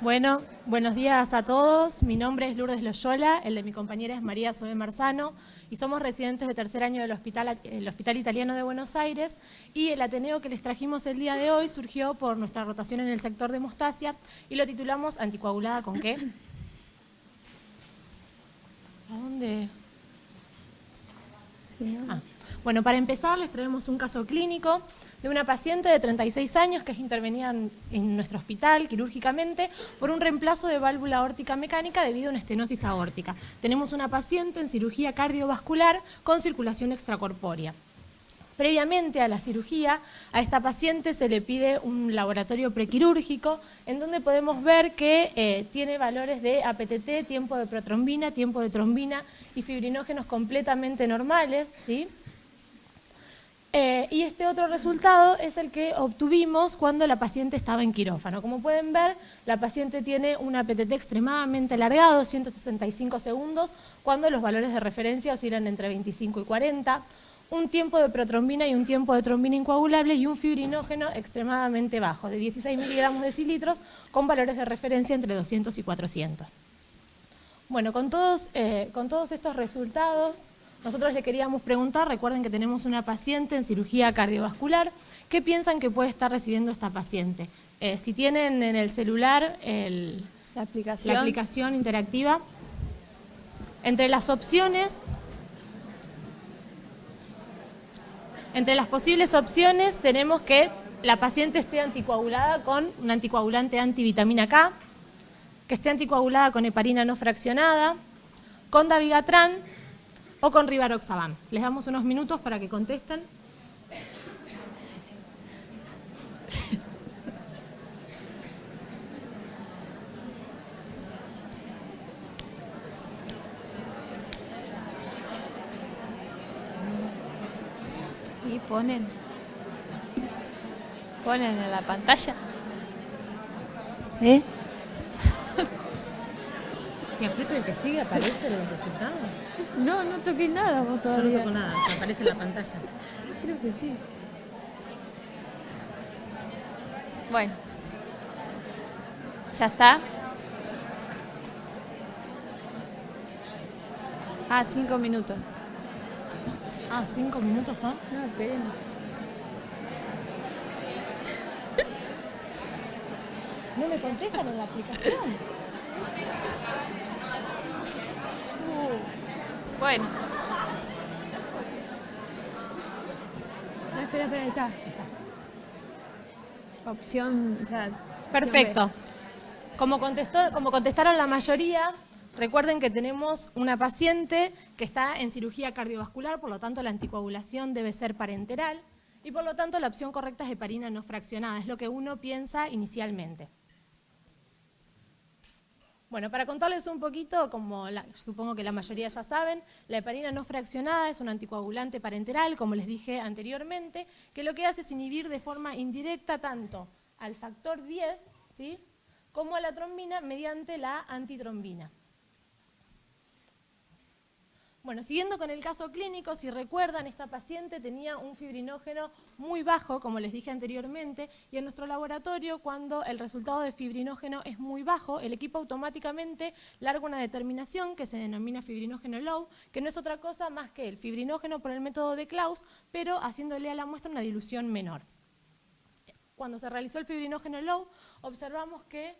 Bueno, buenos días a todos. Mi nombre es Lourdes Loyola, el de mi compañera es María Zoe Marzano y somos residentes de tercer año del Hospital Italiano de Buenos Aires, y el Ateneo que les trajimos el día de hoy surgió por nuestra rotación en el sector de Mostacia y lo titulamos ¿Anticoagulada con qué? ¿A dónde? Sí, ¿no? Bueno, para empezar les traemos un caso clínico de una paciente de 36 años que es intervenida en nuestro hospital quirúrgicamente por un reemplazo de válvula aórtica mecánica debido a una estenosis aórtica. Tenemos una paciente en cirugía cardiovascular con circulación extracorpórea. Previamente a la cirugía, a esta paciente se le pide un laboratorio prequirúrgico en donde podemos ver que tiene valores de APTT, tiempo de protrombina, tiempo de trombina y fibrinógenos completamente normales, ¿sí? Y este otro resultado es el que obtuvimos cuando la paciente estaba en quirófano. Como pueden ver, la paciente tiene un APTT extremadamente alargado, 165 segundos, cuando los valores de referencia oscilan entre 25 y 40, un tiempo de protrombina y un tiempo de trombina incoagulable y un fibrinógeno extremadamente bajo, de 16 miligramos decilitros, con valores de referencia entre 200 y 400. Bueno, con todos estos resultados, nosotros le queríamos preguntar, recuerden que tenemos una paciente en cirugía cardiovascular, ¿qué piensan que puede estar recibiendo esta paciente? Si tienen en el celular La la aplicación interactiva, entre las posibles opciones tenemos que la paciente esté anticoagulada con un anticoagulante antivitamina K, que esté anticoagulada con heparina no fraccionada, con dabigatran o con rivaroxaban. Les damos unos minutos para que contesten. Y ponen en la pantalla. Si aprieto el que sigue, aparece el resultado. No toqué nada vos Yo todavía. no toco nada, se aparece en la pantalla. Creo que sí. Bueno. ¿Ya está? 5 minutos. 5 minutos son. No, esperen. No me contestan en la aplicación. Bueno. Espera, ahí está. Opción. Perfecto. Como contestaron la mayoría, recuerden que tenemos una paciente que está en cirugía cardiovascular, por lo tanto la anticoagulación debe ser parenteral y por lo tanto la opción correcta es heparina no fraccionada, es lo que uno piensa inicialmente. Bueno, para contarles un poquito, supongo que la mayoría ya saben, la heparina no fraccionada es un anticoagulante parenteral, como les dije anteriormente, que lo que hace es inhibir de forma indirecta tanto al factor 10, ¿sí?, como a la trombina mediante la antitrombina. Bueno, siguiendo con el caso clínico, si recuerdan, esta paciente tenía un fibrinógeno muy bajo, como les dije anteriormente, y en nuestro laboratorio, cuando el resultado de fibrinógeno es muy bajo, el equipo automáticamente larga una determinación que se denomina fibrinógeno low, que no es otra cosa más que el fibrinógeno por el método de Claus, pero haciéndole a la muestra una dilución menor. Cuando se realizó el fibrinógeno low, observamos que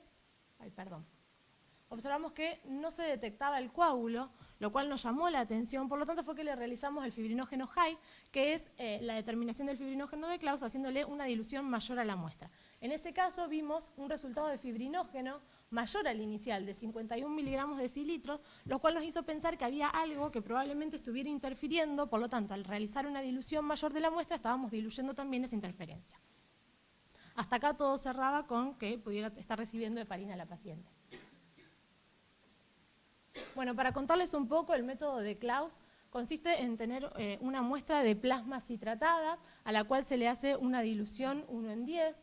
no se detectaba el coágulo, lo cual nos llamó la atención, por lo tanto fue que le realizamos el fibrinógeno high, que es la determinación del fibrinógeno de Claus, haciéndole una dilución mayor a la muestra. En este caso vimos un resultado de fibrinógeno mayor al inicial, de 51 miligramos decilitros, lo cual nos hizo pensar que había algo que probablemente estuviera interfiriendo, por lo tanto, al realizar una dilución mayor de la muestra, estábamos diluyendo también esa interferencia. Hasta acá todo cerraba con que pudiera estar recibiendo heparina la paciente. Bueno, para contarles un poco, el método de Claus consiste en tener una muestra de plasma citratada, a la cual se le hace una dilución 1:10,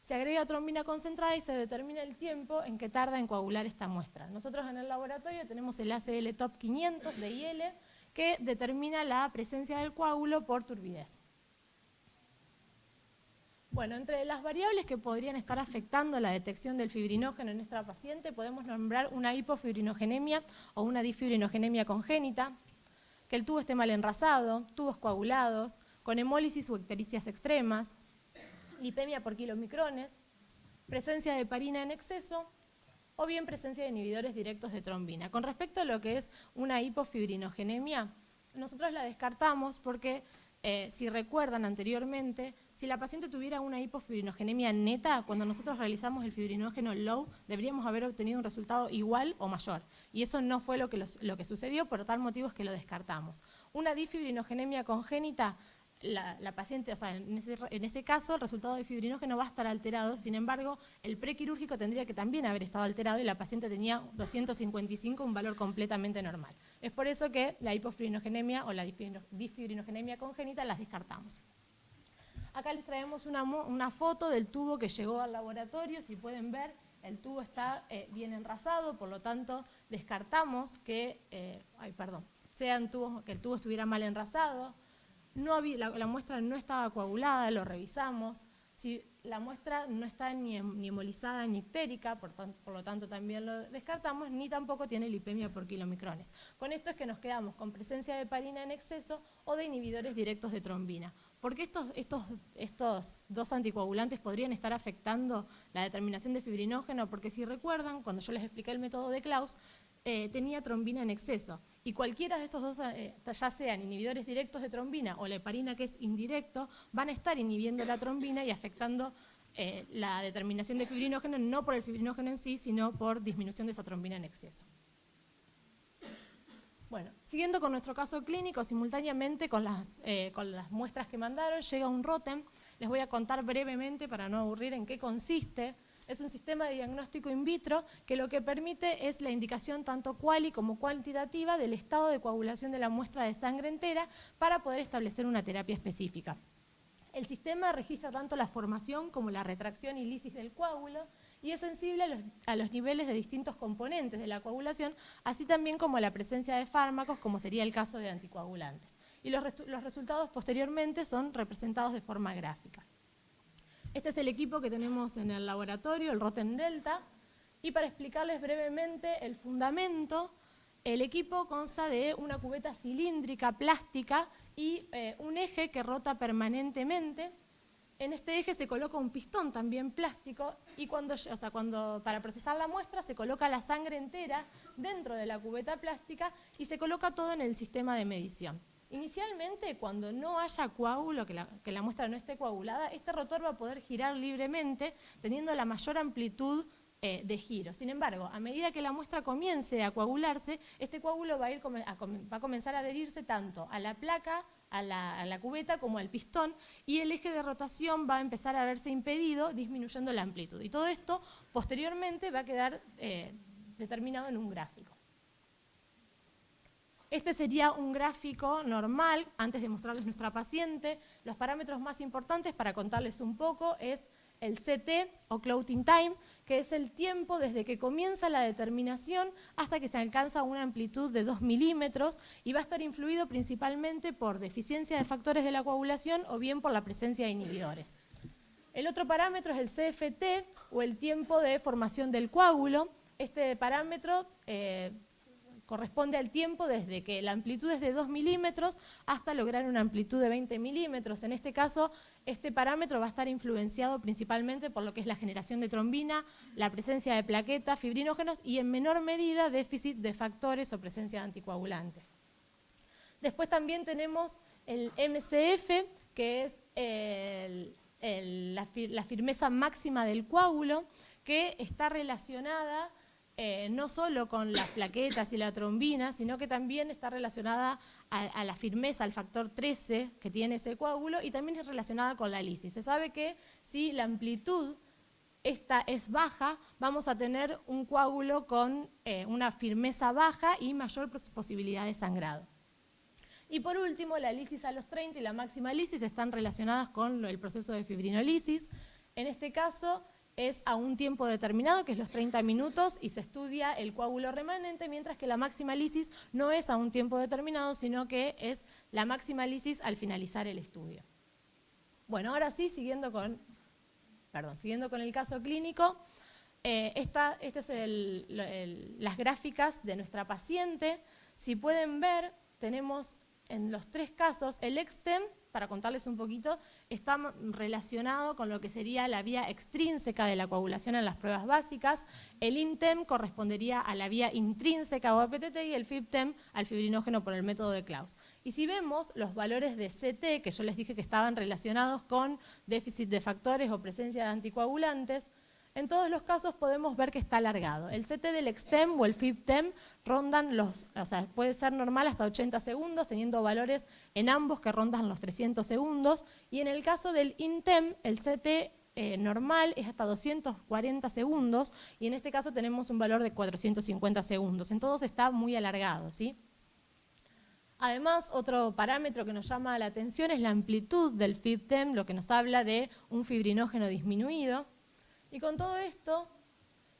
se agrega trombina concentrada y se determina el tiempo en que tarda en coagular esta muestra. Nosotros en el laboratorio tenemos el ACL Top 500 de IL, que determina la presencia del coágulo por turbidez. Bueno, entre las variables que podrían estar afectando la detección del fibrinógeno en nuestra paciente podemos nombrar una hipofibrinogenemia o una disfibrinogenemia congénita, que el tubo esté mal enrasado, tubos coagulados, con hemólisis o ictericias extremas, lipemia por kilomicrones, presencia de heparina en exceso o bien presencia de inhibidores directos de trombina. Con respecto a lo que es una hipofibrinogenemia, nosotros la descartamos porque, si recuerdan anteriormente, si la paciente tuviera una hipofibrinogenemia neta, cuando nosotros realizamos el fibrinógeno low, deberíamos haber obtenido un resultado igual o mayor. Y eso no fue lo que sucedió, por tal motivo es que lo descartamos. Una disfibrinogenemia congénita, la paciente, o sea, en ese caso el resultado de fibrinógeno va a estar alterado, sin embargo, el prequirúrgico tendría que también haber estado alterado y la paciente tenía 255, un valor completamente normal. Es por eso que la hipofibrinogenemia o la disfibrinogenemia congénita las descartamos. Acá les traemos una foto del tubo que llegó al laboratorio. Si pueden ver, el tubo está bien enrasado, por lo tanto descartamos que, que el tubo estuviera mal enrasado. La muestra no estaba coagulada, lo revisamos. Si la muestra no está ni hemolizada ni ictérica, por lo tanto también lo descartamos, ni tampoco tiene lipemia por kilomicrones. Con esto es que nos quedamos con presencia de heparina en exceso o de inhibidores directos de trombina. ¿Por qué estos dos anticoagulantes podrían estar afectando la determinación de fibrinógeno? Porque si recuerdan, cuando yo les expliqué el método de Claus, tenía trombina en exceso. Y cualquiera de estos dos, ya sean inhibidores directos de trombina o la heparina, que es indirecto, van a estar inhibiendo la trombina y afectando la determinación de fibrinógeno, no por el fibrinógeno en sí, sino por disminución de esa trombina en exceso. Bueno, siguiendo con nuestro caso clínico, simultáneamente con las muestras que mandaron, llega un ROTEM. Les voy a contar brevemente, para no aburrir, en qué consiste. Es un sistema de diagnóstico in vitro que lo que permite es la indicación tanto cuali como cuantitativa del estado de coagulación de la muestra de sangre entera para poder establecer una terapia específica. El sistema registra tanto la formación como la retracción y lisis del coágulo y es sensible a los niveles de distintos componentes de la coagulación, así también como a la presencia de fármacos, como sería el caso de anticoagulantes. Y los resultados posteriormente son representados de forma gráfica. Este es el equipo que tenemos en el laboratorio, el ROTEM Delta, y para explicarles brevemente el fundamento, el equipo consta de una cubeta cilíndrica plástica y un eje que rota permanentemente. En este eje se coloca un pistón también plástico y para procesar la muestra se coloca la sangre entera dentro de la cubeta plástica y se coloca todo en el sistema de medición. Inicialmente, cuando no haya coágulo, que la muestra no esté coagulada, este rotor va a poder girar libremente, teniendo la mayor amplitud de giro. Sin embargo, a medida que la muestra comience a coagularse, este coágulo va a comenzar a adherirse tanto a la placa, a la cubeta, como al pistón, y el eje de rotación va a empezar a verse impedido, disminuyendo la amplitud. Y todo esto, posteriormente, va a quedar determinado en un gráfico. Este sería un gráfico normal, antes de mostrarles nuestra paciente. Los parámetros más importantes, para contarles un poco, es el CT o clotting time, que es el tiempo desde que comienza la determinación hasta que se alcanza una amplitud de 2 milímetros y va a estar influido principalmente por deficiencia de factores de la coagulación o bien por la presencia de inhibidores. El otro parámetro es el CFT o el tiempo de formación del coágulo. Este parámetro corresponde al tiempo desde que la amplitud es de 2 milímetros hasta lograr una amplitud de 20 milímetros. En este caso, este parámetro va a estar influenciado principalmente por lo que es la generación de trombina, la presencia de plaquetas, fibrinógenos y en menor medida déficit de factores o presencia de anticoagulantes. Después también tenemos el MCF, que es la firmeza máxima del coágulo, que está relacionada no solo con las plaquetas y la trombina, sino que también está relacionada a la firmeza, al factor 13 que tiene ese coágulo, y también es relacionada con la lisis. Se sabe que si la amplitud esta es baja, vamos a tener un coágulo con una firmeza baja y mayor posibilidad de sangrado. Y por último, la lisis a los 30 y la máxima lisis están relacionadas con el proceso de fibrinolisis. En este caso es a un tiempo determinado, que es los 30 minutos, y se estudia el coágulo remanente, mientras que la máxima lisis no es a un tiempo determinado, sino que es la máxima lisis al finalizar el estudio. Bueno, ahora sí, siguiendo con siguiendo con el caso clínico, estas es las gráficas de nuestra paciente. Si pueden ver, tenemos en los 3 casos el extem, para contarles un poquito, está relacionado con lo que sería la vía extrínseca de la coagulación en las pruebas básicas. El INTEM correspondería a la vía intrínseca o APTT y el FIBTEM al fibrinógeno por el método de Claus. Y si vemos los valores de CT, que yo les dije que estaban relacionados con déficit de factores o presencia de anticoagulantes, en todos los casos podemos ver que está alargado. El CT del extem o el FIBTEM rondan puede ser normal hasta 80 segundos, teniendo valores en ambos que rondan los 300 segundos. Y en el caso del INTEM, el CT normal es hasta 240 segundos, y en este caso tenemos un valor de 450 segundos. En todos está muy alargado, ¿sí? Además, otro parámetro que nos llama la atención es la amplitud del FIBTEM, lo que nos habla de un fibrinógeno disminuido. Y con todo esto,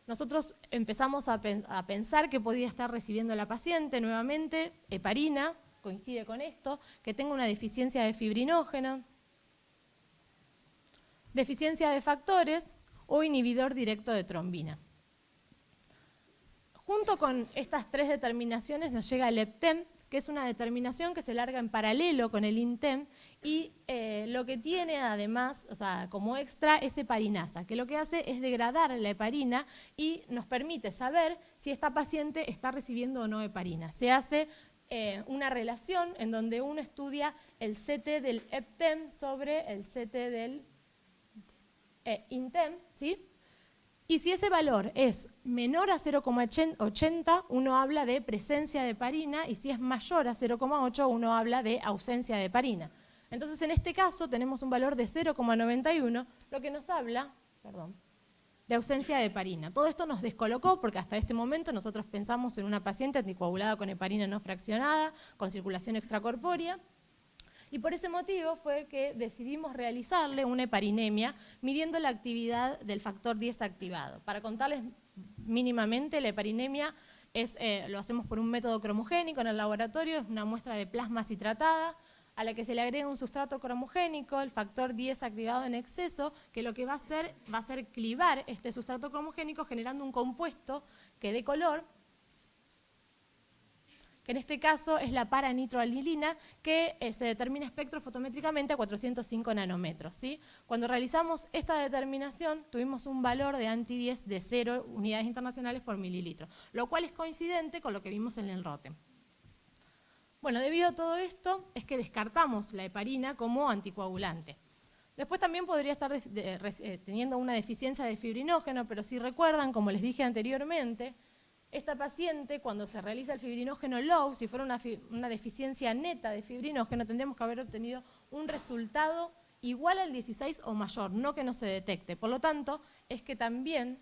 nosotros empezamos a pensar que podía estar recibiendo la paciente nuevamente heparina, coincide con esto, que tenga una deficiencia de fibrinógeno, deficiencia de factores o inhibidor directo de trombina. Junto con estas 3 determinaciones nos llega el EPTEM, que es una determinación que se larga en paralelo con el INTEM, y lo que tiene además, como extra, es heparinasa, que lo que hace es degradar la heparina y nos permite saber si esta paciente está recibiendo o no heparina. Se hace una relación en donde uno estudia el CT del EPTEM sobre el CT del INTEM, ¿sí? Y si ese valor es menor a 0,80, uno habla de presencia de heparina, y si es mayor a 0,8, uno habla de ausencia de heparina. Entonces, en este caso, tenemos un valor de 0,91, lo que nos habla, de ausencia de heparina. Todo esto nos descolocó porque hasta este momento nosotros pensamos en una paciente anticoagulada con heparina no fraccionada, con circulación extracorpórea, y por ese motivo fue que decidimos realizarle una heparinemia midiendo la actividad del factor 10 activado. Para contarles mínimamente, la heparinemia lo hacemos por un método cromogénico en el laboratorio, es una muestra de plasma citratada a la que se le agrega un sustrato cromogénico, el factor 10 activado en exceso, que lo que va a hacer clivar este sustrato cromogénico generando un compuesto que dé color, que en este caso es la paranitroanilina, que se determina espectrofotométricamente a 405 nanómetros, ¿sí? Cuando realizamos esta determinación, tuvimos un valor de anti-10 de 0 unidades internacionales por mililitro, lo cual es coincidente con lo que vimos en el ROTEM. Bueno, debido a todo esto, es que descartamos la heparina como anticoagulante. Después también podría estar teniendo una deficiencia de fibrinógeno, pero si recuerdan, como les dije anteriormente, esta paciente, cuando se realiza el fibrinógeno low, si fuera una deficiencia neta de fibrinógeno, tendríamos que haber obtenido un resultado igual al 16 o mayor, no que no se detecte. Por lo tanto, es que también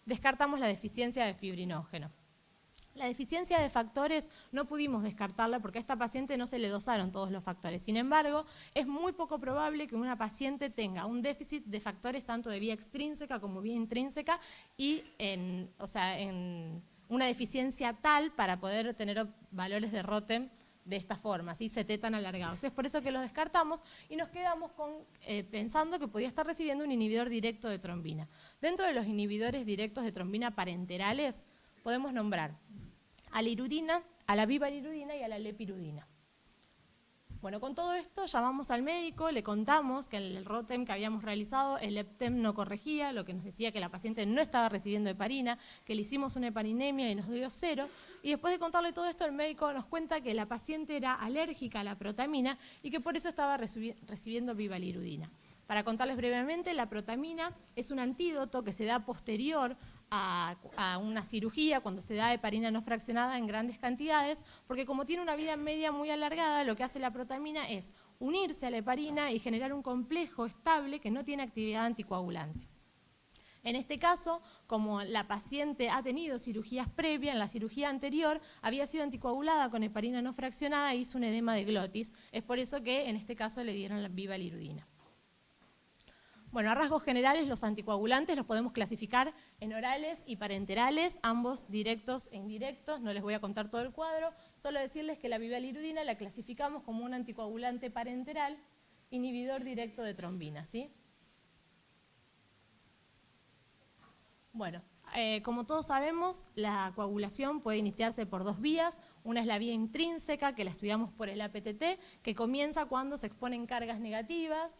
descartamos la deficiencia de fibrinógeno. La deficiencia de factores no pudimos descartarla porque a esta paciente no se le dosaron todos los factores. Sin embargo, es muy poco probable que una paciente tenga un déficit de factores tanto de vía extrínseca como vía intrínseca y en una deficiencia tal para poder tener valores de ROTEM de esta forma, ¿sí? CT tan alargados. Es por eso que los descartamos y nos quedamos pensando que podía estar recibiendo un inhibidor directo de trombina. Dentro de los inhibidores directos de trombina parenterales podemos nombrar a la irudina, a la vivalirudina y a la lepirudina. Bueno, con todo esto llamamos al médico, le contamos que el ROTEM que habíamos realizado, el EPTEM no corregía, lo que nos decía que la paciente no estaba recibiendo heparina, que le hicimos una heparinemia y nos dio 0. Y después de contarle todo esto, el médico nos cuenta que la paciente era alérgica a la protamina y que por eso estaba recibiendo vivalirudina. Para contarles brevemente, la protamina es un antídoto que se da posterior a una cirugía cuando se da heparina no fraccionada en grandes cantidades, porque como tiene una vida media muy alargada, lo que hace la protamina es unirse a la heparina y generar un complejo estable que no tiene actividad anticoagulante. En este caso, como la paciente ha tenido cirugías previas, en la cirugía anterior había sido anticoagulada con heparina no fraccionada e hizo un edema de glotis, es por eso que en este caso le dieron la vivalirudina. Bueno, a rasgos generales los anticoagulantes los podemos clasificar en orales y parenterales, ambos directos e indirectos, no les voy a contar todo el cuadro, solo decirles que la vivalirudina la clasificamos como un anticoagulante parenteral, inhibidor directo de trombina, ¿sí? Bueno, como todos sabemos, la coagulación puede iniciarse por dos vías. Una es la vía intrínseca, que la estudiamos por el APTT, que comienza cuando se exponen cargas negativas,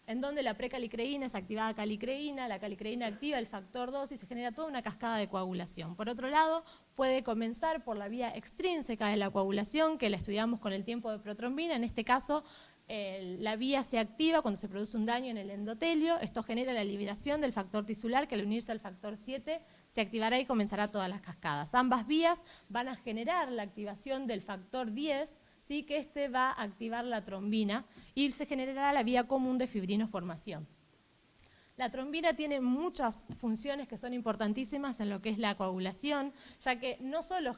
en donde la precalicreína es activada calicreína, la calicreína activa el factor 2 y se genera toda una cascada de coagulación. Por otro lado, puede comenzar por la vía extrínseca de la coagulación, que la estudiamos con el tiempo de protrombina. En este caso, la vía se activa cuando se produce un daño en el endotelio. Esto genera la liberación del factor tisular, que al unirse al factor 7 se activará y comenzará todas las cascadas. Ambas vías van a generar la activación del factor 10, ¿sí? Que este va a activar la trombina y se generará la vía común de fibrinoformación. La trombina tiene muchas funciones que son importantísimas en lo que es la coagulación, ya que no solo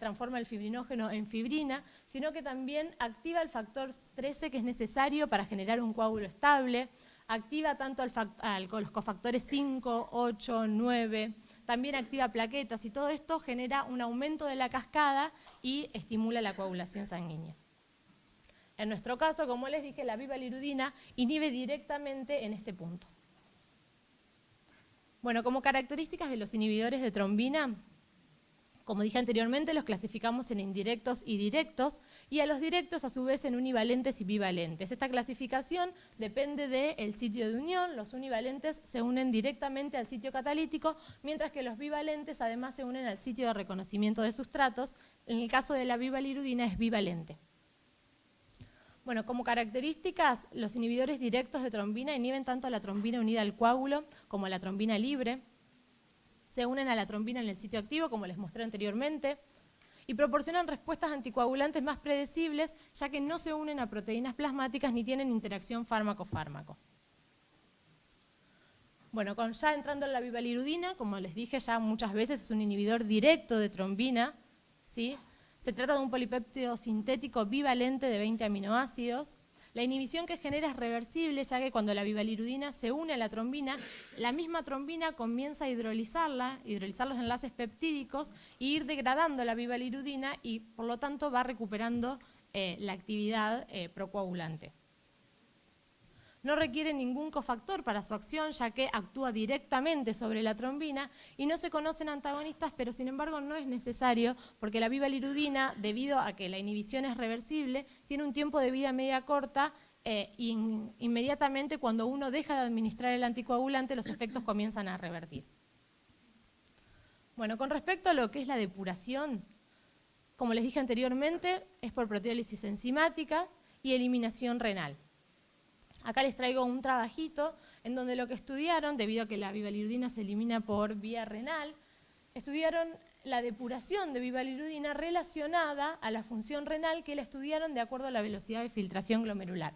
transforma el fibrinógeno en fibrina, sino que también activa el factor 13 que es necesario para generar un coágulo estable, activa tanto los cofactores 5, 8, 9, también activa plaquetas y todo esto genera un aumento de la cascada y estimula la coagulación sanguínea. En nuestro caso, como les dije, la bivalirudina inhibe directamente en este punto. Bueno, como características de los inhibidores de trombina, como dije anteriormente, los clasificamos en indirectos y directos, y a los directos a su vez en univalentes y bivalentes. Esta clasificación depende del sitio de unión. Los univalentes se unen directamente al sitio catalítico, mientras que los bivalentes además se unen al sitio de reconocimiento de sustratos. En el caso de la bivalirudina es bivalente. Bueno, como características, los inhibidores directos de trombina inhiben tanto a la trombina unida al coágulo como a la trombina libre. Se unen a la trombina en el sitio activo, como les mostré anteriormente, y proporcionan respuestas anticoagulantes más predecibles, ya que no se unen a proteínas plasmáticas ni tienen interacción fármaco-fármaco. Bueno, ya entrando en la bivalirudina, como les dije ya muchas veces, es un inhibidor directo de trombina, ¿sí? Se trata de un polipéptido sintético bivalente de 20 aminoácidos. La inhibición que genera es reversible, ya que cuando la bivalirudina se une a la trombina, la misma trombina comienza a hidrolizar los enlaces peptídicos e ir degradando la bivalirudina y por lo tanto va recuperando la actividad procoagulante. No requiere ningún cofactor para su acción, ya que actúa directamente sobre la trombina y no se conocen antagonistas, pero sin embargo no es necesario porque la bivalirudina, debido a que la inhibición es reversible, tiene un tiempo de vida media corta y inmediatamente cuando uno deja de administrar el anticoagulante los efectos comienzan a revertir. Bueno, con respecto a lo que es la depuración, como les dije anteriormente, es por proteólisis enzimática y eliminación renal. Acá les traigo un trabajito en donde lo que estudiaron, debido a que la bivalirudina se elimina por vía renal, estudiaron la depuración de bivalirudina relacionada a la función renal que la estudiaron de acuerdo a la velocidad de filtración glomerular.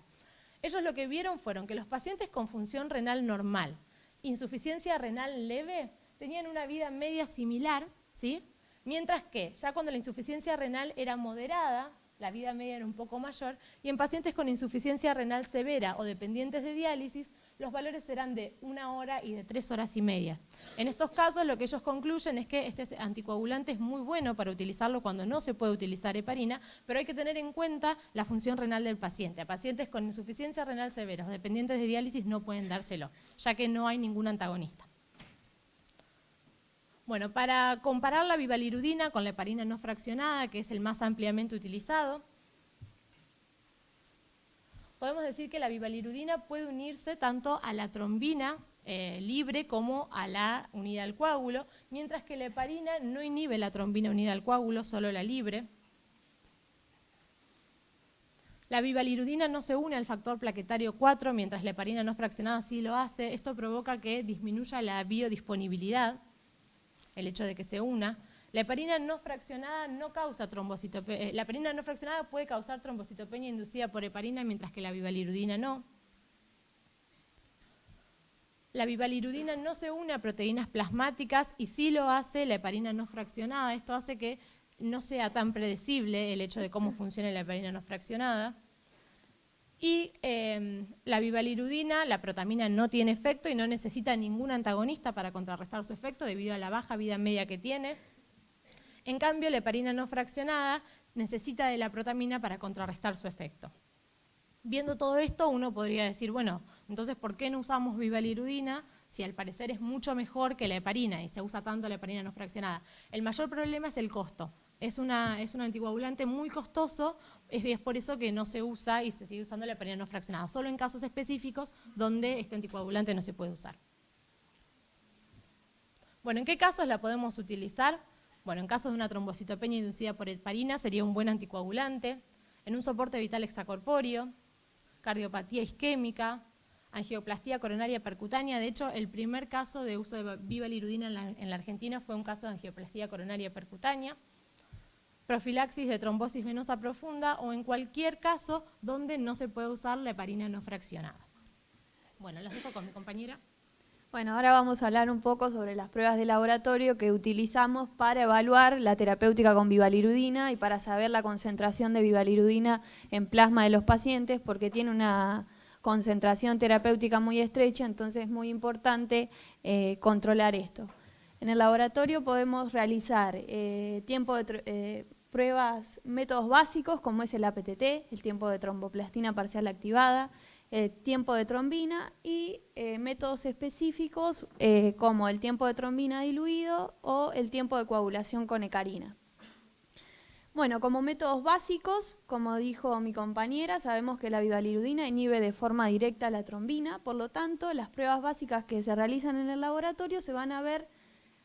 Ellos lo que vieron fueron que los pacientes con función renal normal, insuficiencia renal leve, tenían una vida media similar, ¿sí? Mientras que ya cuando la insuficiencia renal era moderada, la vida media era un poco mayor, y en pacientes con insuficiencia renal severa o dependientes de diálisis, los valores serán de 1 hora y de 3 horas y media. En estos casos lo que ellos concluyen es que este anticoagulante es muy bueno para utilizarlo cuando no se puede utilizar heparina, pero hay que tener en cuenta la función renal del paciente. A pacientes con insuficiencia renal severa o dependientes de diálisis no pueden dárselo, ya que no hay ningún antagonista. Bueno, para comparar la bivalirudina con la heparina no fraccionada, que es el más ampliamente utilizado, podemos decir que la bivalirudina puede unirse tanto a la trombina libre como a la unida al coágulo, mientras que la heparina no inhibe la trombina unida al coágulo, solo la libre. La bivalirudina no se une al factor plaquetario 4, mientras la heparina no fraccionada sí lo hace. Esto provoca que disminuya la biodisponibilidad, el hecho de que se una. La heparina no fraccionada no causa trombocitopenia. La heparina no fraccionada puede causar trombocitopenia inducida por heparina, mientras que la bivalirudina no. La bivalirudina no se une a proteínas plasmáticas y sí lo hace la heparina no fraccionada. Esto hace que no sea tan predecible el hecho de cómo funciona la heparina no fraccionada. Y la bivalirudina, la protamina no tiene efecto y no necesita ningún antagonista para contrarrestar su efecto debido a la baja vida media que tiene. En cambio, la heparina no fraccionada necesita de la protamina para contrarrestar su efecto. Viendo todo esto, uno podría decir, bueno, entonces, ¿por qué no usamos bivalirudina si al parecer es mucho mejor que la heparina y se usa tanto la heparina no fraccionada? El mayor problema es el costo. Es un anticoagulante muy costoso, es por eso que no se usa y se sigue usando la heparina no fraccionada, solo en casos específicos donde este anticoagulante no se puede usar. Bueno, ¿en qué casos la podemos utilizar? Bueno, en caso de una trombocitopenia inducida por heparina sería un buen anticoagulante, en un soporte vital extracorpóreo, cardiopatía isquémica, angioplastía coronaria percutánea. De hecho, el primer caso de uso de bivalirudina en la Argentina fue un caso de angioplastía coronaria percutánea, profilaxis de trombosis venosa profunda o en cualquier caso donde no se puede usar la heparina no fraccionada. Bueno, las dejo con mi compañera. Bueno, ahora vamos a hablar un poco sobre las pruebas de laboratorio que utilizamos para evaluar la terapéutica con bivalirudina y para saber la concentración de bivalirudina en plasma de los pacientes, porque tiene una concentración terapéutica muy estrecha, entonces es muy importante controlar esto. En el laboratorio podemos realizar pruebas, métodos básicos como es el APTT, el tiempo de tromboplastina parcial activada, tiempo de trombina y métodos específicos como el tiempo de trombina diluido o el tiempo de coagulación con hecarina. Bueno, como métodos básicos, como dijo mi compañera, sabemos que la bivalirudina inhibe de forma directa la trombina, por lo tanto, las pruebas básicas que se realizan en el laboratorio se van a ver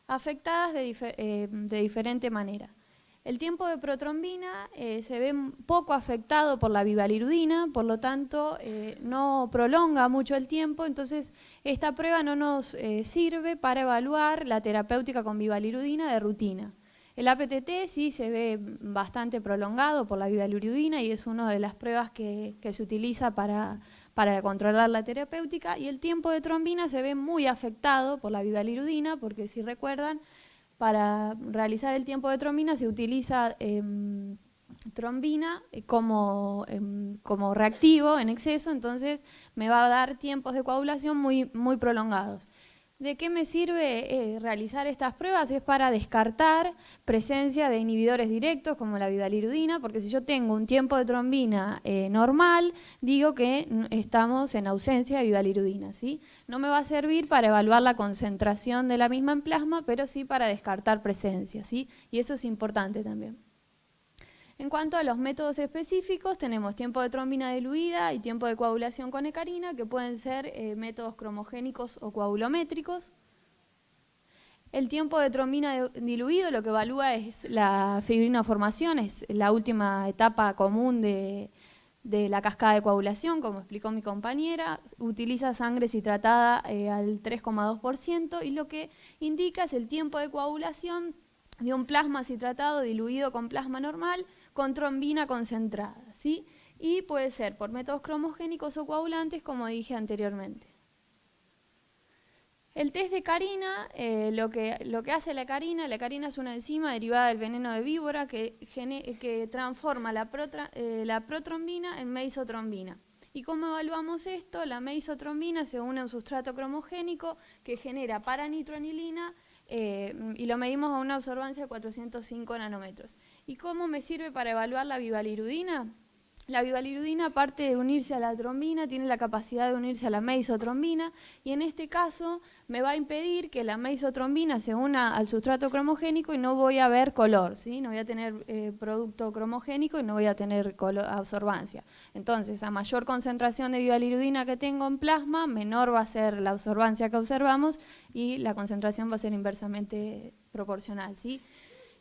afectadas de diferente manera. El tiempo de protrombina se ve poco afectado por la bivalirudina, por lo tanto no prolonga mucho el tiempo, entonces esta prueba no nos sirve para evaluar la terapéutica con bivalirudina de rutina. El APTT sí se ve bastante prolongado por la bivalirudina y es una de las pruebas que se utiliza para controlar la terapéutica, y el tiempo de trombina se ve muy afectado por la bivalirudina porque, si recuerdan, para realizar el tiempo de trombina se utiliza trombina como reactivo en exceso, entonces me va a dar tiempos de coagulación muy prolongados. ¿De qué me sirve realizar estas pruebas? Es para descartar presencia de inhibidores directos como la bivalirudina, porque si yo tengo un tiempo de trombina normal, digo que estamos en ausencia de bivalirudina, ¿sí? No me va a servir para evaluar la concentración de la misma en plasma, pero sí para descartar presencia, ¿sí? Y eso es importante también. En cuanto a los métodos específicos, tenemos tiempo de trombina diluida y tiempo de coagulación con hecarina, que pueden ser métodos cromogénicos o coagulométricos. El tiempo de trombina diluido lo que evalúa es la fibrinoformación, es la última etapa común de la cascada de coagulación, como explicó mi compañera. Utiliza sangre citratada al 3,2% y lo que indica es el tiempo de coagulación de un plasma citratado diluido con plasma normal con trombina concentrada, ¿sí? Y puede ser por métodos cromogénicos o coagulantes, como dije anteriormente. El test de hecarina, lo que hace la hecarina es una enzima derivada del veneno de víbora que transforma la protrombina en meisotrombina. ¿Y cómo evaluamos esto? La meisotrombina se une a un sustrato cromogénico que genera paranitronilina y lo medimos a una absorbancia de 405 nanómetros. ¿Y cómo me sirve para evaluar la bivalirudina? La bivalirudina, aparte de unirse a la trombina, tiene la capacidad de unirse a la meisotrombina, y en este caso me va a impedir que la meisotrombina se una al sustrato cromogénico y no voy a ver color, ¿sí? No voy a tener producto cromogénico y no voy a tener absorbancia. Entonces, a mayor concentración de bivalirudina que tengo en plasma, menor va a ser la absorbancia que observamos y la concentración va a ser inversamente proporcional, ¿sí?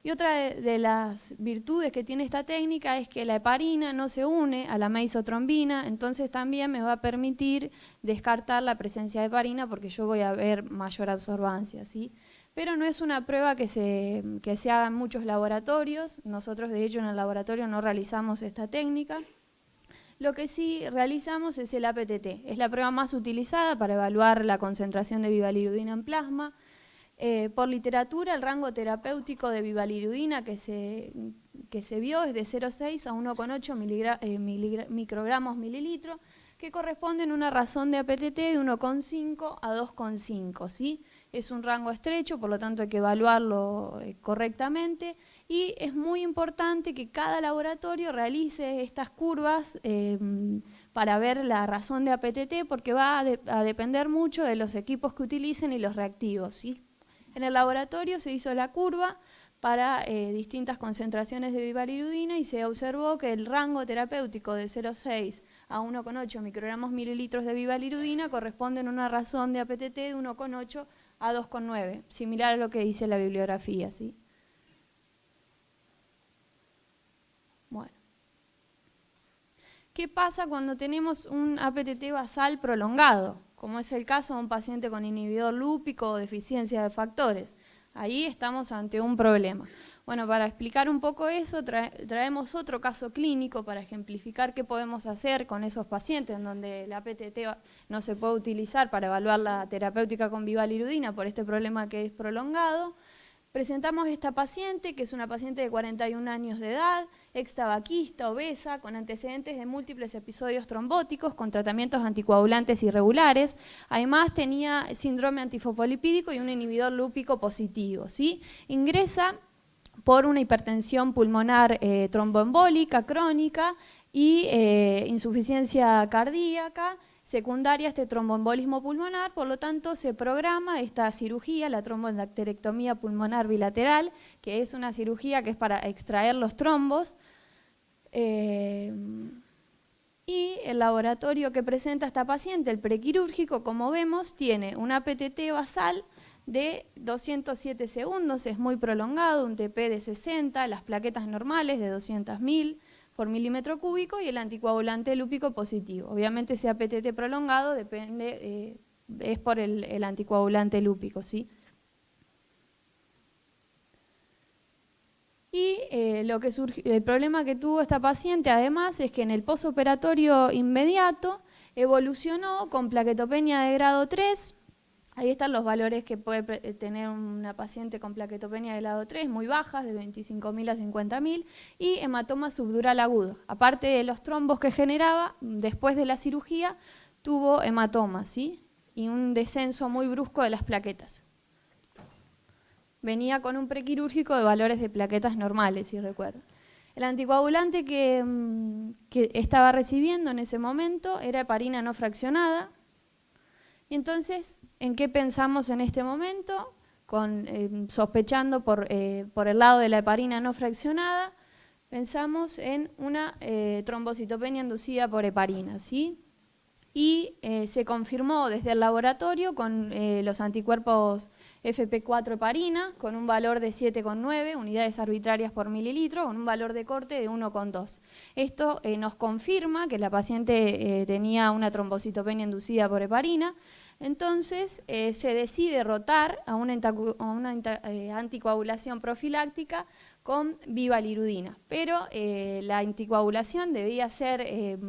Y otra de las virtudes que tiene esta técnica es que la heparina no se une a la meisotrombina, entonces también me va a permitir descartar la presencia de heparina porque yo voy a ver mayor absorbancia, ¿sí? Pero no es una prueba que se haga en muchos laboratorios. Nosotros, de hecho, en el laboratorio no realizamos esta técnica. Lo que sí realizamos es el APTT. Es la prueba más utilizada para evaluar la concentración de bivalirudina en plasma. Por literatura, el rango terapéutico de bivalirudina que se vio es de 0,6 a 1,8 microgramos mililitro, que corresponden a una razón de APTT de 1,5 a 2,5, ¿sí? Es un rango estrecho, por lo tanto hay que evaluarlo correctamente, y es muy importante que cada laboratorio realice estas curvas para ver la razón de APTT, porque va a depender mucho de los equipos que utilicen y los reactivos, ¿sí? En el laboratorio se hizo la curva para distintas concentraciones de bivalirudina y se observó que el rango terapéutico de 0,6 a 1,8 microgramos mililitros de bivalirudina corresponde a una razón de APTT de 1,8 a 2,9, similar a lo que dice la bibliografía, ¿sí? Bueno. ¿Qué pasa cuando tenemos un APTT basal prolongado? Como es el caso de un paciente con inhibidor lúpico o deficiencia de factores. Ahí estamos ante un problema. Bueno, para explicar un poco eso, traemos otro caso clínico para ejemplificar qué podemos hacer con esos pacientes en donde el APTT no se puede utilizar para evaluar la terapéutica con bivalirudina por este problema que es prolongado. Presentamos esta paciente, que es una paciente de 41 años de edad, extabaquista, obesa, con antecedentes de múltiples episodios trombóticos, con tratamientos anticoagulantes irregulares. Además tenía síndrome antifosfolipídico y un inhibidor lúpico positivo, ¿sí? Ingresa por una hipertensión pulmonar tromboembólica crónica y insuficiencia cardíaca secundaria a este tromboembolismo pulmonar, por lo tanto se programa esta cirugía, la tromboendarterectomía pulmonar bilateral, que es una cirugía que es para extraer los trombos, y el laboratorio que presenta esta paciente, el prequirúrgico, como vemos, tiene un APTT basal de 207 segundos, es muy prolongado, un TP de 60, las plaquetas normales de 200.000 por milímetro cúbico y el anticoagulante lúpico positivo. Obviamente ese APTT prolongado depende, es por el anticoagulante lúpico, ¿sí? Y el problema que tuvo esta paciente además es que en el posoperatorio inmediato evolucionó con plaquetopenia de grado 3. Ahí están los valores que puede tener una paciente con plaquetopenia de grado 3, muy bajas, de 25.000 a 50.000, y hematoma subdural agudo. Aparte de los trombos que generaba, después de la cirugía, tuvo hematoma, ¿sí? Y un descenso muy brusco de las plaquetas. Venía con un prequirúrgico de valores de plaquetas normales, si recuerdo. El anticoagulante que estaba recibiendo en ese momento era heparina no fraccionada. Y entonces, ¿en qué pensamos en este momento? Sospechando por el lado de la heparina no fraccionada, pensamos en una trombocitopenia inducida por heparina, ¿sí? Y se confirmó desde el laboratorio con los anticuerpos FP4 heparina, con un valor de 7,9 unidades arbitrarias por mililitro, con un valor de corte de 1,2. Esto nos confirma que la paciente tenía una trombocitopenia inducida por heparina. Entonces se decide rotar a una anticoagulación profiláctica con bivalirudina, pero la anticoagulación debía ser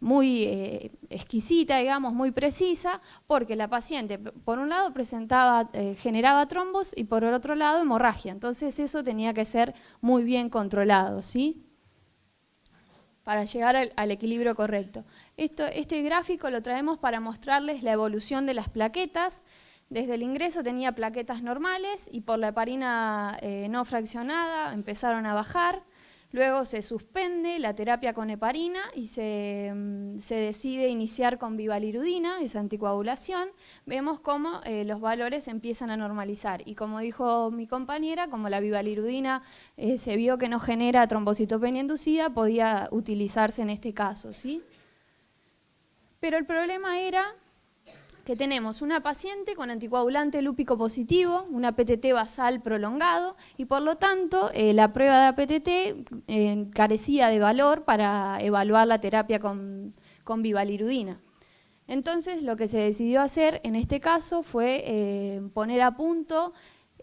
muy exquisita, digamos, muy precisa, porque la paciente, por un lado, generaba trombos y por el otro lado, hemorragia. Entonces eso tenía que ser muy bien controlado, ¿sí? Para llegar al equilibrio correcto. Este gráfico lo traemos para mostrarles la evolución de las plaquetas. Desde el ingreso tenía plaquetas normales y por la heparina no fraccionada empezaron a bajar. Luego se suspende la terapia con heparina y se decide iniciar con bivalirudina, esa anticoagulación. Vemos cómo los valores empiezan a normalizar. Y como dijo mi compañera, como la bivalirudina se vio que no genera trombocitopenia inducida, podía utilizarse en este caso, ¿sí? Pero el problema era que tenemos una paciente con anticoagulante lúpico positivo, un APTT basal prolongado, y por lo tanto la prueba de APTT carecía de valor para evaluar la terapia con bivalirudina. Entonces lo que se decidió hacer en este caso fue poner a punto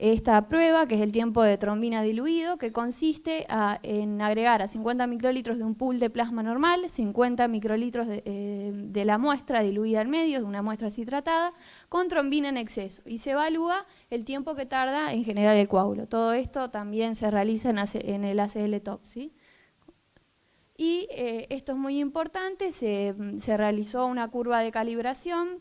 esta prueba, que es el tiempo de trombina diluido, que consiste en agregar a 50 microlitros de un pool de plasma normal, 50 microlitros de la muestra diluida al medio, de una muestra así tratada, con trombina en exceso. Y se evalúa el tiempo que tarda en generar el coágulo. Todo esto también se realiza en el ACL-TOP, ¿sí? Y esto es muy importante, se realizó una curva de calibración.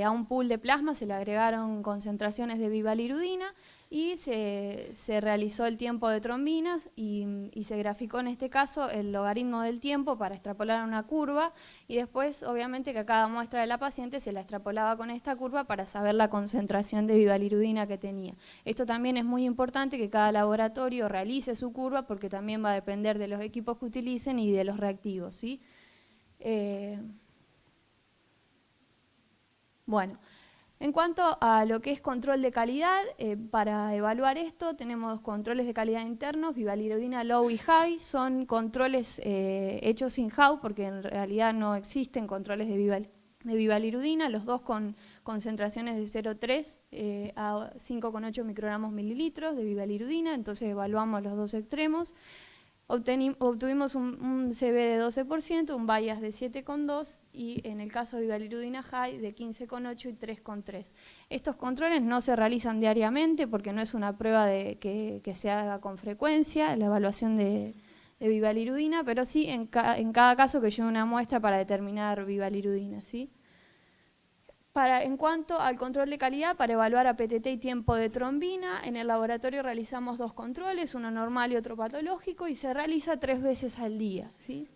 A un pool de plasma se le agregaron concentraciones de bivalirudina, y se realizó el tiempo de trombinas y se graficó en este caso el logaritmo del tiempo para extrapolar una curva, y después obviamente que a cada muestra de la paciente se la extrapolaba con esta curva para saber la concentración de bivalirudina que tenía. Esto también es muy importante, que cada laboratorio realice su curva, porque también va a depender de los equipos que utilicen y de los reactivos, ¿sí? Bueno, en cuanto a lo que es control de calidad, para evaluar esto tenemos controles de calidad internos, bivalirudina low y high, son controles hechos in-house, porque en realidad no existen controles de bivalirudina, los dos con concentraciones de 0,3 a 5,8 microgramos mililitros de bivalirudina, entonces evaluamos los dos extremos. Obtuvimos un CB de 12%, un bias de 7,2 y en el caso de bivalirudina high de 15,8 y 3,3. Estos controles no se realizan diariamente porque no es una prueba que se haga con frecuencia, la evaluación de bivalirudina, pero sí en cada caso que lleve una muestra para determinar bivalirudina, ¿sí? En cuanto al control de calidad, para evaluar APTT y tiempo de trombina, en el laboratorio realizamos dos controles, uno normal y otro patológico, y se realiza 3 veces al día, ¿sí?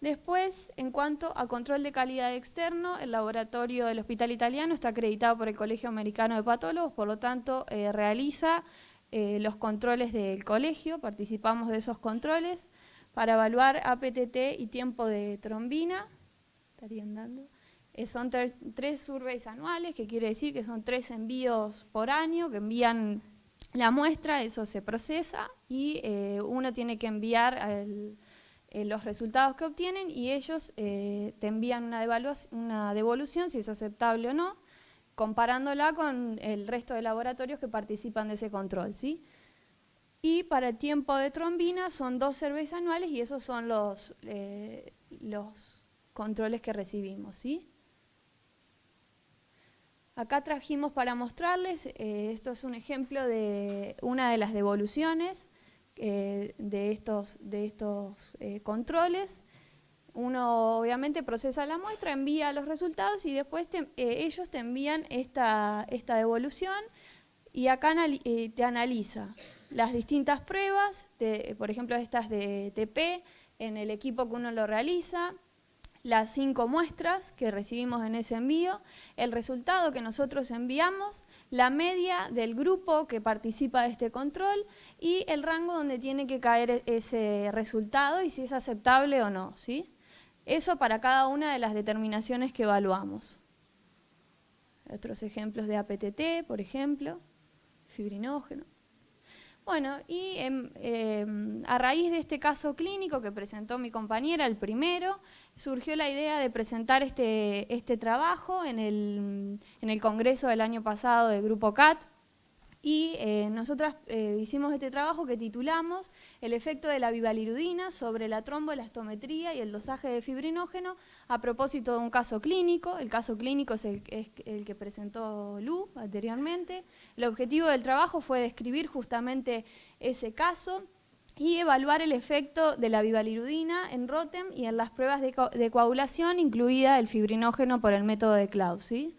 Después, en cuanto a control de calidad externo, el laboratorio del Hospital Italiano está acreditado por el Colegio Americano de Patólogos, por lo tanto realiza los controles del colegio, participamos de esos controles para evaluar APTT y tiempo de trombina. ¿Estarían dando? Son 3 surveys anuales, que quiere decir que son 3 envíos por año, que envían la muestra, eso se procesa y uno tiene que enviar los resultados que obtienen, y ellos te envían una devolución, si es aceptable o no, comparándola con el resto de laboratorios que participan de ese control, ¿sí? Y para el tiempo de trombina son 2 surveys anuales, y esos son los controles que recibimos, ¿sí? Acá trajimos para mostrarles, esto es un ejemplo de una de las devoluciones de estos controles. Uno obviamente procesa la muestra, envía los resultados y después ellos te envían esta devolución, y acá te analiza las distintas pruebas, por ejemplo estas de TP, en el equipo que uno lo realiza, las 5 muestras que recibimos en ese envío, el resultado que nosotros enviamos, la media del grupo que participa de este control y el rango donde tiene que caer ese resultado y si es aceptable o no, ¿sí? Eso para cada una de las determinaciones que evaluamos. Otros ejemplos de APTT, por ejemplo, fibrinógeno. Bueno, y a raíz de este caso clínico que presentó mi compañera, el primero, surgió la idea de presentar este trabajo en el congreso del año pasado del Grupo CAT, y nosotras hicimos este trabajo que titulamos El efecto de la bivalirudina sobre la tromboelastometría y el dosaje de fibrinógeno a propósito de un caso clínico. El caso clínico es el que presentó Lu anteriormente. El objetivo del trabajo fue describir justamente ese caso y evaluar el efecto de la bivalirudina en ROTEM y en las pruebas de coagulación, incluida el fibrinógeno por el método de Claus, ¿sí?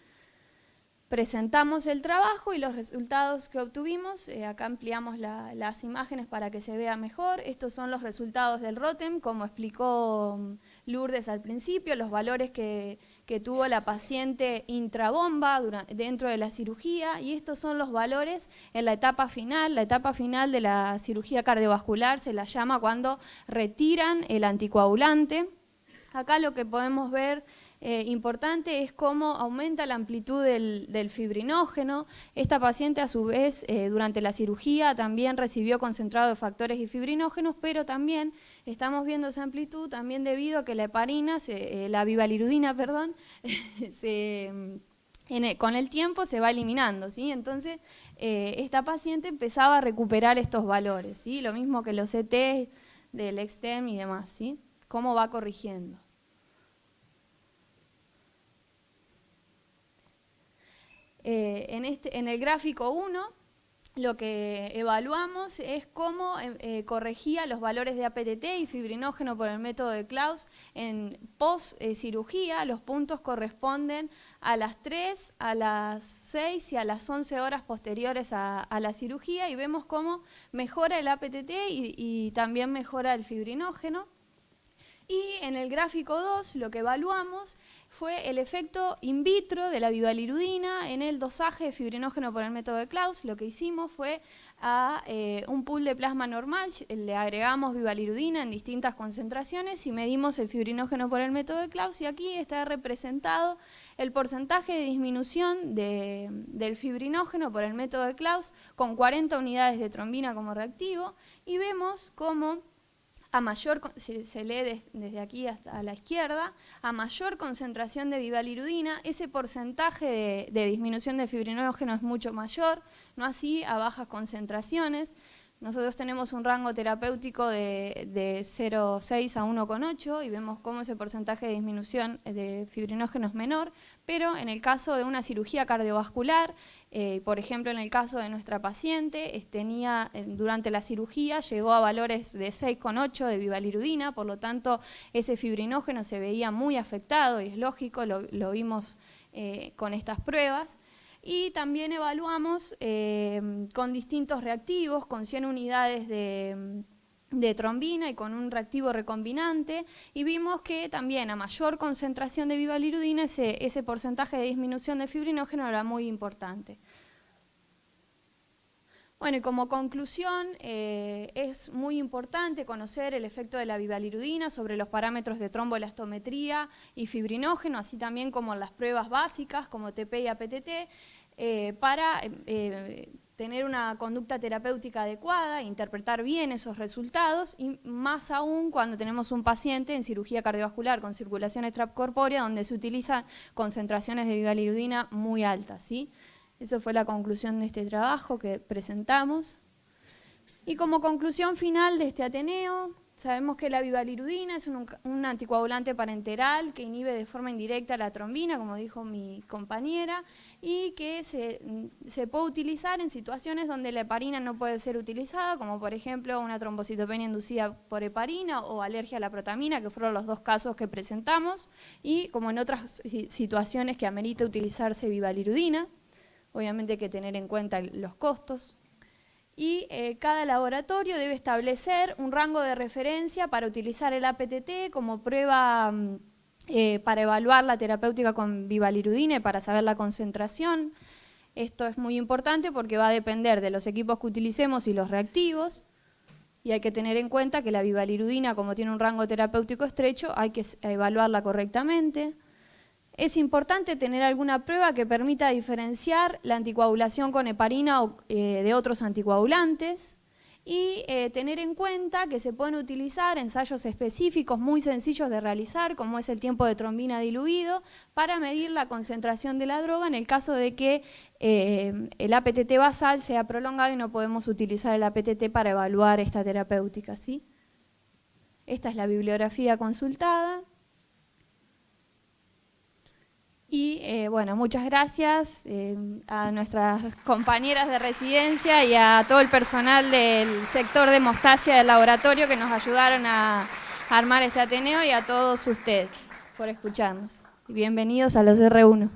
Presentamos el trabajo y los resultados que obtuvimos. Acá ampliamos las imágenes para que se vea mejor. Estos son los resultados del ROTEM, como explicó Lourdes al principio, los valores que tuvo la paciente intrabomba dentro de la cirugía, y estos son los valores en la etapa final. La etapa final de la cirugía cardiovascular se la llama cuando retiran el anticoagulante. Acá lo que podemos ver importante es cómo aumenta la amplitud del fibrinógeno. Esta paciente a su vez durante la cirugía también recibió concentrado de factores y fibrinógenos, pero también estamos viendo esa amplitud también debido a que la heparina, la bivalirudina, perdón, con el tiempo se va eliminando, ¿sí? Entonces esta paciente empezaba a recuperar estos valores, ¿sí? Lo mismo que los CT del Extem y demás, ¿sí? Cómo va corrigiendo. En el gráfico 1 lo que evaluamos es cómo corregía los valores de APTT y fibrinógeno por el método de Claus en post-cirugía. Los puntos corresponden a las 3, a las 6 y a las 11 horas posteriores a la cirugía, y vemos cómo mejora el APTT y también mejora el fibrinógeno. Y en el gráfico 2 lo que evaluamos fue el efecto in vitro de la bivalirudina en el dosaje de fibrinógeno por el método de Claus. Lo que hicimos fue a un pool de plasma normal, le agregamos bivalirudina en distintas concentraciones y medimos el fibrinógeno por el método de Claus, y aquí está representado el porcentaje de disminución del fibrinógeno por el método de Claus con 40 unidades de trombina como reactivo, y vemos cómo a mayor, se lee desde aquí hasta la izquierda, a mayor concentración de bivalirudina, ese porcentaje de disminución de fibrinógeno es mucho mayor, no así a bajas concentraciones. Nosotros tenemos un rango terapéutico de 0,6 a 1,8 y vemos cómo ese porcentaje de disminución de fibrinógeno es menor, pero en el caso de una cirugía cardiovascular, por ejemplo en el caso de nuestra paciente, durante la cirugía llegó a valores de 6,8 de bivalirudina, por lo tanto ese fibrinógeno se veía muy afectado y es lógico, lo vimos con estas pruebas. Y también evaluamos con distintos reactivos, con 100 unidades de trombina y con un reactivo recombinante, y vimos que también a mayor concentración de bivalirudina ese porcentaje de disminución de fibrinógeno era muy importante. Bueno, y como conclusión, es muy importante conocer el efecto de la bivalirudina sobre los parámetros de tromboelastometría y fibrinógeno, así también como las pruebas básicas como TP y APTT, para tener una conducta terapéutica adecuada e interpretar bien esos resultados, y más aún cuando tenemos un paciente en cirugía cardiovascular con circulación extracorpórea donde se utilizan concentraciones de bivalirudina muy altas, ¿sí? Eso fue la conclusión de este trabajo que presentamos. Y como conclusión final de este Ateneo, sabemos que la bivalirudina es un anticoagulante parenteral que inhibe de forma indirecta la trombina, como dijo mi compañera, y que se puede utilizar en situaciones donde la heparina no puede ser utilizada, como por ejemplo una trombocitopenia inducida por heparina o alergia a la protamina, que fueron los dos casos que presentamos, y como en otras situaciones que amerita utilizarse bivalirudina. Obviamente hay que tener en cuenta los costos. Y cada laboratorio debe establecer un rango de referencia para utilizar el APTT como prueba para evaluar la terapéutica con bivalirudina y para saber la concentración. Esto es muy importante porque va a depender de los equipos que utilicemos y los reactivos, y hay que tener en cuenta que la bivalirudina, como tiene un rango terapéutico estrecho, hay que evaluarla correctamente. Es importante tener alguna prueba que permita diferenciar la anticoagulación con heparina de otros anticoagulantes, y tener en cuenta que se pueden utilizar ensayos específicos muy sencillos de realizar, como es el tiempo de trombina diluido, para medir la concentración de la droga en el caso de que el APTT basal sea prolongado y no podemos utilizar el APTT para evaluar esta terapéutica, ¿sí? Esta es la bibliografía consultada. Y bueno, muchas gracias a nuestras compañeras de residencia y a todo el personal del sector de hemostasia del laboratorio que nos ayudaron a armar este Ateneo, y a todos ustedes por escucharnos. Y bienvenidos a los R1.